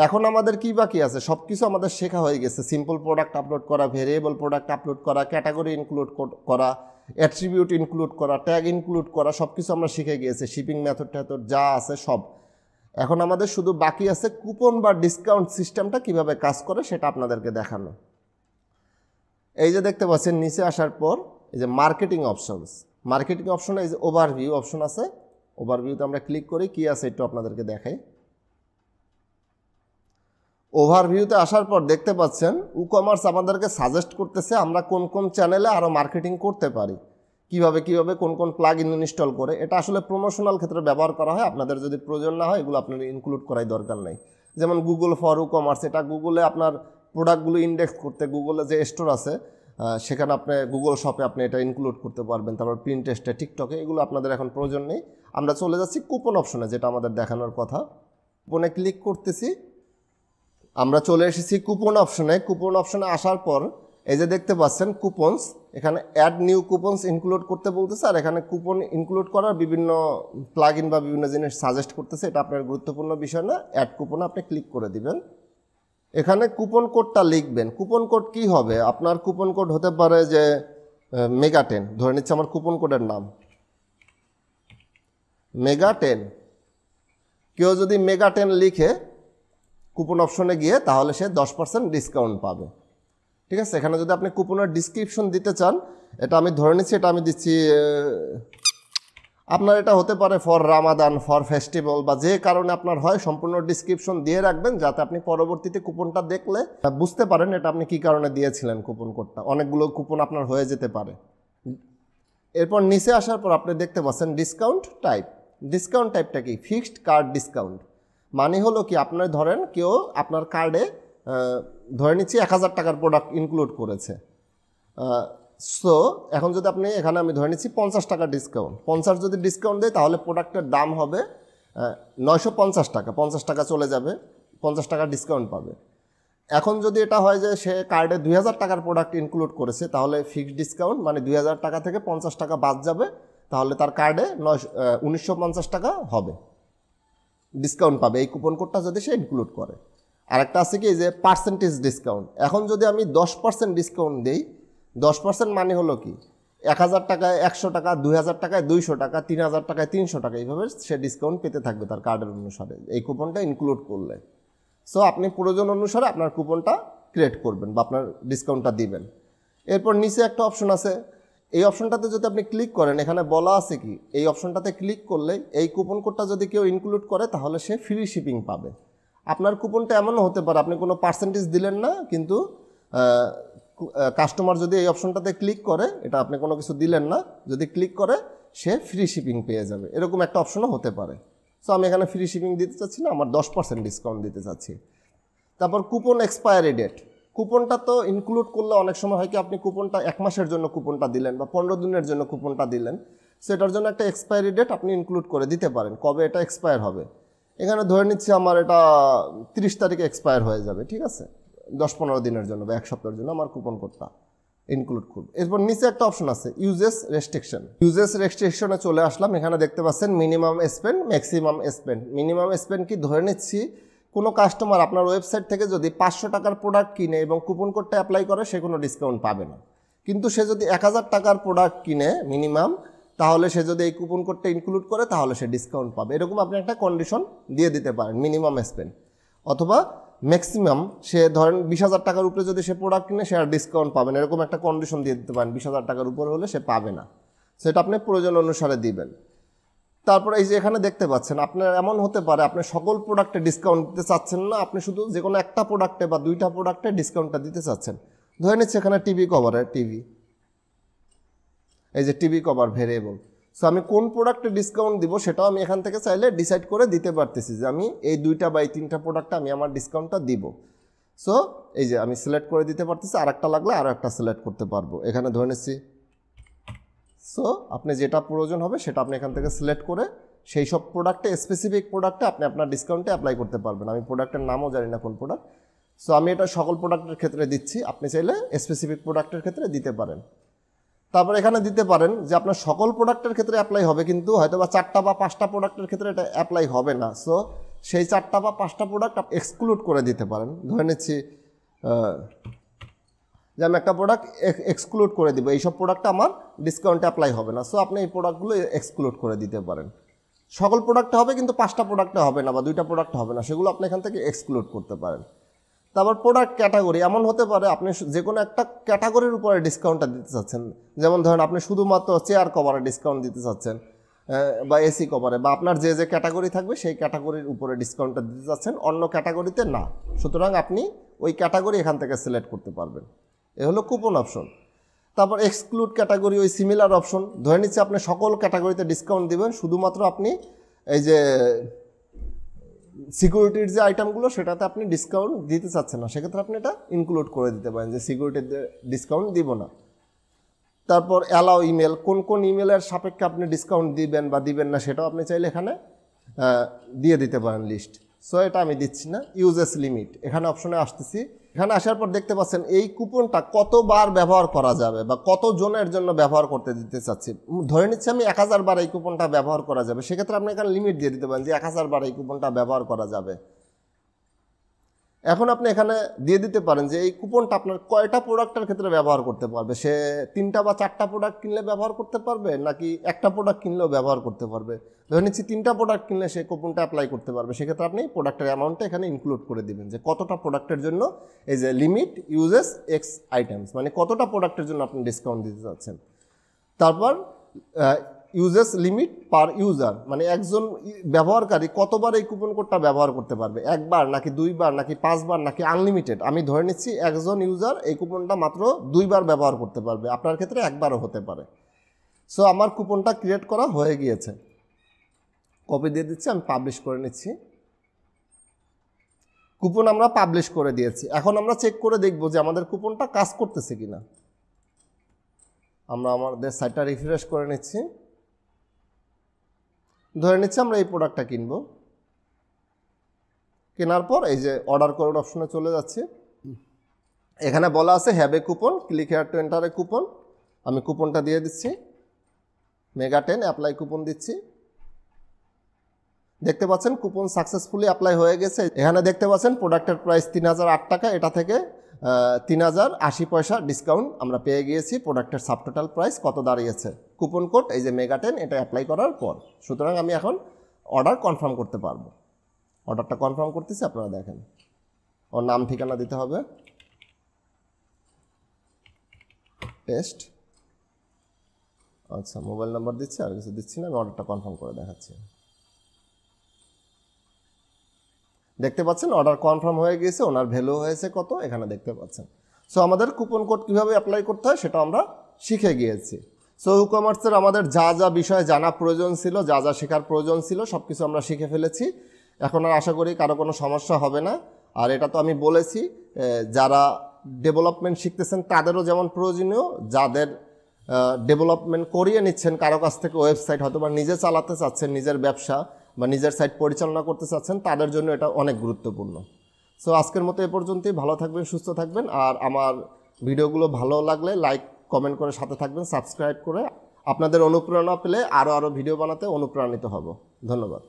এখন আমাদের কি বাকি আছে? সব কিছু আমাদের শেখা হয়ে গেছে। সিম্পল প্রোডাক্ট আপলোড করা, ভেরিয়েবল প্রোডাক্ট আপলোড করা, ক্যাটাগরি ইনক্লুড করা, অ্যাট্রিবিউট ইনক্লুড করা, ট্যাগ ইনক্লুড করা, সব কিছু আমরা শিখে গিয়েছি। শিপিং মেথড ট্যাথড যা আছে সব। এখন আমাদের শুধু বাকি আছে কুপন বা ডিসকাউন্ট সিস্টেমটা কিভাবে কাজ করে সেটা আপনাদেরকে দেখানো। এই যে দেখতে পাচ্ছেন নিচে আসার পর এই যে মার্কেটিং অপশনস, মার্কেটিং অপশনে এই যে ওভারভিউ অপশন আছে, ওভারভিউতে আমরা ক্লিক করি, কি আছে একটু আপনাদেরকে দেখাই। ওভারভিউতে আসার পর দেখতে পাচ্ছেন ই-কমার্স আমাদেরকে সাজেস্ট করতেছে আমরা কোন কোন চ্যানেলে আরও মার্কেটিং করতে পারি, কিভাবে কোন কোন প্লাগ ইন ইনস্টল করে। এটা আসলে প্রমোশনাল ক্ষেত্রে ব্যবহার করা হয়। আপনাদের যদি প্রয়োজন না হয় এগুলো আপনার ইনক্লুড করাই দরকার নেই। যেমন গুগল ফর ই-কমার্স, এটা গুগলে আপনার প্রোডাক্টগুলো ইন্ডেক্স করতে, গুগলে যে স্টোর আছে সেখানে আপনি গুগল শপে আপনি এটা ইনক্লুড করতে পারবেন। তারপর পিন্টারেস্টে, টিকটকে, এগুলো আপনাদের এখন প্রয়োজন নেই। আমরা চলে যাচ্ছি কুপন অপশনে, যেটা আমাদের দেখানোর কথা। কুপনে ক্লিক করতেছি, আমরা চলে এসেছি কুপন অপশনে। কুপন অপশনে আসার পর এই যে দেখতে পাচ্ছেন কুপনস, এখানে অ্যাড নিউ কুপনস ইনক্লুড করতে বলতেছে, আর এখানে কুপন ইনক্লুড করার বিভিন্ন প্লাগ ইন বা বিভিন্ন জিনিস সাজেস্ট করতেছে। এটা আপনার গুরুত্বপূর্ণ বিষয় না। অ্যাড কুপনে আপনি ক্লিক করে দিবেন। এখানে কুপন কোডটা লিখবেন। কুপন কোড কি হবে? আপনার কুপন কোড হতে পারে যে মেগা10, ধরে নিচ্ছে আমার কুপন কোডের নাম মেগা10। কেউ যদি মেগা10 লিখে কুপন অপশনে গিয়ে তাহলে সে 10% ডিসকাউন্ট পাবে। ঠিক আছে, এখানে যদি আপনি কুপনের ডিসক্রিপশন দিতে চান, এটা আমি ধরে নিচ্ছি, এটা আমি দিচ্ছি, আপনার এটা হতে পারে ফর রামাদান, ফর ফেস্টিভ্যাল বা যে কারণে আপনার হয়, সম্পূর্ণ ডিসক্রিপশন দিয়ে রাখবেন যাতে আপনি পরবর্তীতে কুপনটা দেখলে বুঝতে পারেন এটা আপনি কি কারণে দিয়েছিলেন কুপন কোডটা। অনেকগুলো কুপন আপনার হয়ে যেতে পারে। এরপর নিচে আসার পর আপনি দেখতে পাচ্ছেন ডিসকাউন্ট টাইপ। ডিসকাউন্ট টাইপটা কি? Fixed card discount. মানে হলো কি, আপনার ধরেন কেউ আপনার কার্ডে ধরে নিচ্ছি 1000 টাকার প্রোডাক্ট ইনক্লুড করেছে। সো এখন যদি আপনি এখানে আমি ধরে নিচ্ছি 50 টাকা ডিসকাউন্ট, 50 যদি ডিসকাউন্ট দেয় তাহলে প্রোডাক্টের দাম হবে 950 টাকা। 50 টাকা চলে যাবে, 50 টাকা ডিসকাউন্ট পাবে। এখন যদি এটা হয় যে সে কার্ডে 2000 টাকার প্রোডাক্ট ইনক্লুড করেছে, তাহলে ফিক্সড ডিসকাউন্ট মানে 2000 টাকা থেকে 50 টাকা বাদ যাবে, তাহলে তার কার্ডে 1950 টাকা হবে, ডিসকাউন্ট পাবে এই কুপন কোডটা যদি সে ইনক্লুড করে। আরেকটা আছে কি যে পার্সেন্টেজ ডিসকাউন্ট। এখন যদি আমি 10% ডিসকাউন্ট দিই, 10% মানে হলো কি 1000 টাকায় 100 টাকা, 2000 টাকায় 200 টাকা, 3000 টাকায় 300 টাকা, এইভাবে সে ডিসকাউন্ট পেতে থাকবে তার কার্ডের অনুসারে এই কুপনটা ইনক্লুড করলে। সো আপনি প্রয়োজন অনুসারে আপনার কুপনটা ক্রিয়েট করবেন বা আপনার ডিসকাউন্টটা দিবেন। এরপর নিচে একটা অপশন আছে, এই অপশনটাতে যদি আপনি ক্লিক করেন, এখানে বলা আছে কি এই অপশনটাতে ক্লিক করলে এই কুপন কোডটা যদি কেউ ইনক্লুড করে তাহলে সে ফ্রি শিপিং পাবে। আপনার কুপনটা এমনও হতে পারে আপনি কোনো পার্সেন্টেজ দিলেন না, কিন্তু কাস্টমার যদি এই অপশনটাতে ক্লিক করে, এটা আপনি কোনো কিছু দিলেন না, যদি ক্লিক করে সে ফ্রি শিপিং পেয়ে যাবে, এরকম একটা অপশনও হতে পারে। সো আমি এখানে ফ্রি শিপিং দিতে চাচ্ছি না, আমার 10% ডিসকাউন্ট দিতে চাচ্ছি। তারপর কুপন এক্সপায়ারি ডেট। কুপনটা তো ইনক্লুড করলে অনেক সময় হয় কি আপনি কুপনটা 1 মাসের জন্য কুপনটা দিলেন বা 15 দিনের জন্য কুপনটা দিলেন, সেটার জন্য একটা এক্সপায়ারি ডেট আপনি ইনক্লুড করে দিতে পারেন, কবে এটা এক্সপায়ার হবে। এখানে ধরে নিচ্ছি আমার এটা 30 তারিখে এক্সপায়ার হয়ে যাবে, ঠিক আছে, 10-15 দিনের জন্য বা 1 সপ্তাহের জন্য আমার কুপন কোডটা ইনক্লুড করব। এরপর নিচে একটা অপশন আছে ইউজেস রেস্ট্রিকশন। ইউজেস রেস্ট্রিকশনে চলে আসলাম। এখানে দেখতে পাচ্ছেন minimum spend, maximum spend. Minimum spend কি? ধরে নিচ্ছি কোনো কাস্টমার আপনার ওয়েবসাইট থেকে যদি 500 টাকার প্রোডাক্ট কিনে এবং কুপন কোডটা অ্যাপ্লাই করে সে কোনো ডিসকাউন্ট পাবে না। কিন্তু সে যদি 1000 টাকার প্রোডাক্ট কিনে মিনিমাম, তাহলে সে যদি এই কুপন কোডটা ইনক্লুড করে তাহলে সে ডিসকাউন্ট পাবে। এরকম আপনি একটা কন্ডিশন দিয়ে দিতে পারেন মিনিমাম স্পেন্ড। অথবা ম্যাক্সিমাম, সে ধরেন 20,000 টাকার উপরে যদি সে প্রোডাক্ট কিনে সে আর ডিসকাউন্ট পাবে না, এরকম একটা কন্ডিশন দিয়ে দিতে পারেন। 20,000 টাকার উপরে হলে সে পাবে না, সেটা আপনি প্রয়োজন অনুসারে দিবেন। তারপর এই যে এখানে দেখতে পাচ্ছেন আপনার এমন হতে পারে আপনি সকল প্রোডাক্টে ডিসকাউন্ট দিতে চাচ্ছেন না, আপনি শুধু যে কোনো একটা প্রোডাক্টে বা 2টা প্রোডাক্টে ডিসকাউন্টটা দিতে চাচ্ছেন। ধরে নিচ্ছে এখানে টিভি কভারের টিভি, এই যে টিভি কভার ভেরিয়েবল। সো আমি কোন প্রোডাক্টে ডিসকাউন্ট দিব সেটাও আমি এখান থেকে চাইলে ডিসাইড করে দিতে পারতেছি যে আমি এই 2টা বা এই 3টা প্রোডাক্টে আমি আমার ডিসকাউন্টটা দিব। সো এই যে আমি সিলেক্ট করে দিতে পারতেছি, আর একটা লাগলে আরও একটা সিলেক্ট করতে পারবো। এখানে ধরে নিচ্ছি। সো আপনি যেটা প্রয়োজন হবে সেটা আপনি এখান থেকে সিলেক্ট করে সেই সব প্রোডাক্টে, স্পেসিফিক প্রোডাক্টে আপনি আপনার ডিসকাউন্টে অ্যাপ্লাই করতে পারবেন। আমি প্রোডাক্টের নামও জানি না কোন প্রোডাক্ট, সো আমি এটা সকল প্রোডাক্টের ক্ষেত্রে দিচ্ছি, আপনি চাইলে স্পেসিফিক প্রোডাক্টের ক্ষেত্রে দিতে পারেন। তারপর এখানে দিতে পারেন যে আপনার সকল প্রোডাক্টের ক্ষেত্রে অ্যাপ্লাই হবে, কিন্তু হয়তো বা 4টা বা 5টা প্রোডাক্টের ক্ষেত্রে এটা অ্যাপ্লাই হবে না। সো সেই 4টা বা 5টা প্রোডাক্ট আপনি এক্সক্লুড করে দিতে পারেন। ধরে নিচ্ছি যে আমি একটা প্রোডাক্ট এক্সক্লুড করে দিব, এইসব প্রোডাক্ট আমার ডিসকাউন্টে অ্যাপ্লাই হবে না, সো আপনি এই প্রোডাক্টগুলো এক্সক্লুড করে দিতে পারেন। সকল প্রোডাক্টে হবে কিন্তু 5টা প্রোডাক্টে হবে না বা 2টা প্রোডাক্ট হবে না, সেগুলো আপনি এখান থেকে এক্সক্লুড করতে পারেন। তারপর প্রোডাক্ট ক্যাটাগরি, এমন হতে পারে আপনি যে কোনো একটা ক্যাটাগরির উপরে ডিসকাউন্টটা দিতে চাচ্ছেন, যেমন ধরেন আপনি শুধুমাত্র চেয়ার কভারে ডিসকাউন্ট দিতে চাচ্ছেন বা এসি কভারে, বা আপনার যে যে ক্যাটাগরি থাকবে সেই ক্যাটাগরির উপরে ডিসকাউন্টটা দিতে চাচ্ছেন, অন্য ক্যাটাগরিতে না। সুতরাং আপনি ওই ক্যাটাগরি এখান থেকে সিলেক্ট করতে পারবেন। এ হলো কুপন অপশন। তারপর এক্সক্লুড ক্যাটাগরি, ওই সিমিলার অপশন। ধরে নিচ্ছে আপনি সকল ক্যাটাগরিতে ডিসকাউন্ট দিবেন, শুধুমাত্র আপনি এই যে সিকিউরিটির যে আইটেমগুলো সেটাতে আপনি ডিসকাউন্ট দিতে চাচ্ছেন না, সেক্ষেত্রে আপনি এটা ইনক্লুড করে দিতে পারেন যে সিকিউরিটিতে ডিসকাউন্ট দিব না। তারপর অ্যালাউ ইমেল, কোন কোন ইমেলের সাপেক্ষে আপনি ডিসকাউন্ট দিবেন বা দিবেন না সেটাও আপনি চাইলে এখানে দিয়ে দিতে পারেন লিস্ট। সো এটা আমি দিচ্ছি না। ইউজেস লিমিট, এখানে অপশনে আসতেছি। এখানে আসার পর দেখতে পাচ্ছেন এই কুপনটা কতবার ব্যবহার করা যাবে বা কত জনের জন্য ব্যবহার করতে দিতে চাচ্ছি। ধরে নিচ্ছি আমি 1000 বার এই কুপনটা ব্যবহার করা যাবে, সেক্ষেত্রে আপনি এখানে লিমিট দিয়ে দিতে পারেন যে 1000 বার এই কুপনটা ব্যবহার করা যাবে। এখন আপনি এখানে দিয়ে দিতে পারেন যে এই কুপনটা আপনার কয়টা প্রোডাক্টের ক্ষেত্রে ব্যবহার করতে পারবে। সে 3টা বা 4টা প্রোডাক্ট কিনলে ব্যবহার করতে পারবে, নাকি একটা প্রোডাক্ট কিনলেও ব্যবহার করতে পারবে। ধরে নিচ্ছি 3টা প্রোডাক্ট কিনলে সে কুপনটা অ্যাপ্লাই করতে পারবে, সেক্ষেত্রে আপনি প্রোডাক্টের অ্যামাউন্টটা এখানে ইনক্লুড করে দিবেন যে কতটা প্রোডাক্টের জন্য এই যে লিমিট ইউজেস এক্স আইটেমস, মানে কতটা প্রোডাক্টের জন্য আপনি ডিসকাউন্ট দিতে চাচ্ছেন। তারপর ইউজেস লিমিট পার ইউজার, মানে একজন ব্যবহারকারী কতবার এই কুপন কোডটা ব্যবহার করতে পারবে, একবার নাকি 2বার নাকি 5বার নাকি আনলিমিটেড। আমি ধরে নিচ্ছি একজন ইউজার এই কুপনটা মাত্র 2বার ব্যবহার করতে পারবে, আপনার ক্ষেত্রে একবারও হতে পারে। সো আমার কুপনটা ক্রিয়েট করা হয়ে গিয়েছে, কপি দিয়ে দিচ্ছি, আমি পাবলিশ করে নিচ্ছি। কুপন আমরা পাবলিশ করে দিয়েছি। এখন আমরা চেক করে দেখব যে আমাদের কুপনটা কাজ করতেছে কিনা। আমরা আমাদের সাইটটা রিফ্রেশ করে নিচ্ছি। ধরে নিচ্ছি আমরা এই প্রোডাক্টটা কিনব, কেনার পর এই যে অর্ডার করুন অপশনে চলে যাচ্ছে। এখানে বলা আছে have a coupon, click here to enter a coupon. আমি কুপনটা দিয়ে দিচ্ছি, মেগা10 অ্যাপ্লাই কুপন দিচ্ছি। দেখতে পাচ্ছেন কুপন সাকসেসফুলি অ্যাপ্লাই হয়ে গেছে। এখানে দেখতে পাচ্ছেন প্রোডাক্টের প্রাইস 3008 টাকা, এটা থেকে 3080 পয়সা ডিসকাউন্ট আমরা পেয়ে গিয়েছি। প্রোডাক্টের সাবটোটাল প্রাইস কত দাঁড়িয়েছে, কুপন কোড এই যে মেগা10 এটা অ্যাপ্লাই করার পর। সুতরাং আমি এখন অর্ডার কনফার্ম করতে পারবো। অর্ডারটা কনফার্ম করতেছি, আপনারা দেখেন। ওর নাম ঠিকানা দিতে হবে, টেস্ট। আচ্ছা, মোবাইল নাম্বার দিচ্ছি, আর কিছু দিচ্ছি না, আমি অর্ডারটা কনফার্ম করে দেখাচ্ছি। দেখতে পাচ্ছেন অর্ডার কনফার্ম হয়ে গিয়েছে, ওনার ভ্যালু হয়েছে কত এখানে দেখতে পাচ্ছেন। সো আমাদের কুপন কোড কীভাবে অ্যাপ্লাই করতে হয় সেটা আমরা শিখে গিয়েছি। সো ই কমার্সের আমাদের যা যা বিষয়ে জানা প্রয়োজন ছিল, যা যা শেখার প্রয়োজন ছিল, সব কিছু আমরা শিখে ফেলেছি। এখন আর আশা করি কারো কোনো সমস্যা হবে না। আর এটা তো আমি বলেছি যারা ডেভেলপমেন্ট শিখতেছেন তাদেরও যেমন প্রয়োজনীয়, যাদের ডেভেলপমেন্ট করিয়ে নিচ্ছেন কারো কাছ থেকে ওয়েবসাইট, হয়তো বা নিজে চালাতে চাচ্ছেন, নিজের ব্যবসা বা নিজের সাইট পরিচালনা করতে চাচ্ছেন, তাদের জন্য এটা অনেক গুরুত্বপূর্ণ। সো আজকের মতো এ পর্যন্তই। ভালো থাকবেন, সুস্থ থাকবেন। আর আমার ভিডিওগুলো ভালো লাগলে লাইক কমেন্ট করে সাথে থাকবেন, সাবস্ক্রাইব করে। আপনাদের অনুপ্রেরণা পেলে আরও ভিডিও বানাতে অনুপ্রাণিত হব। ধন্যবাদ।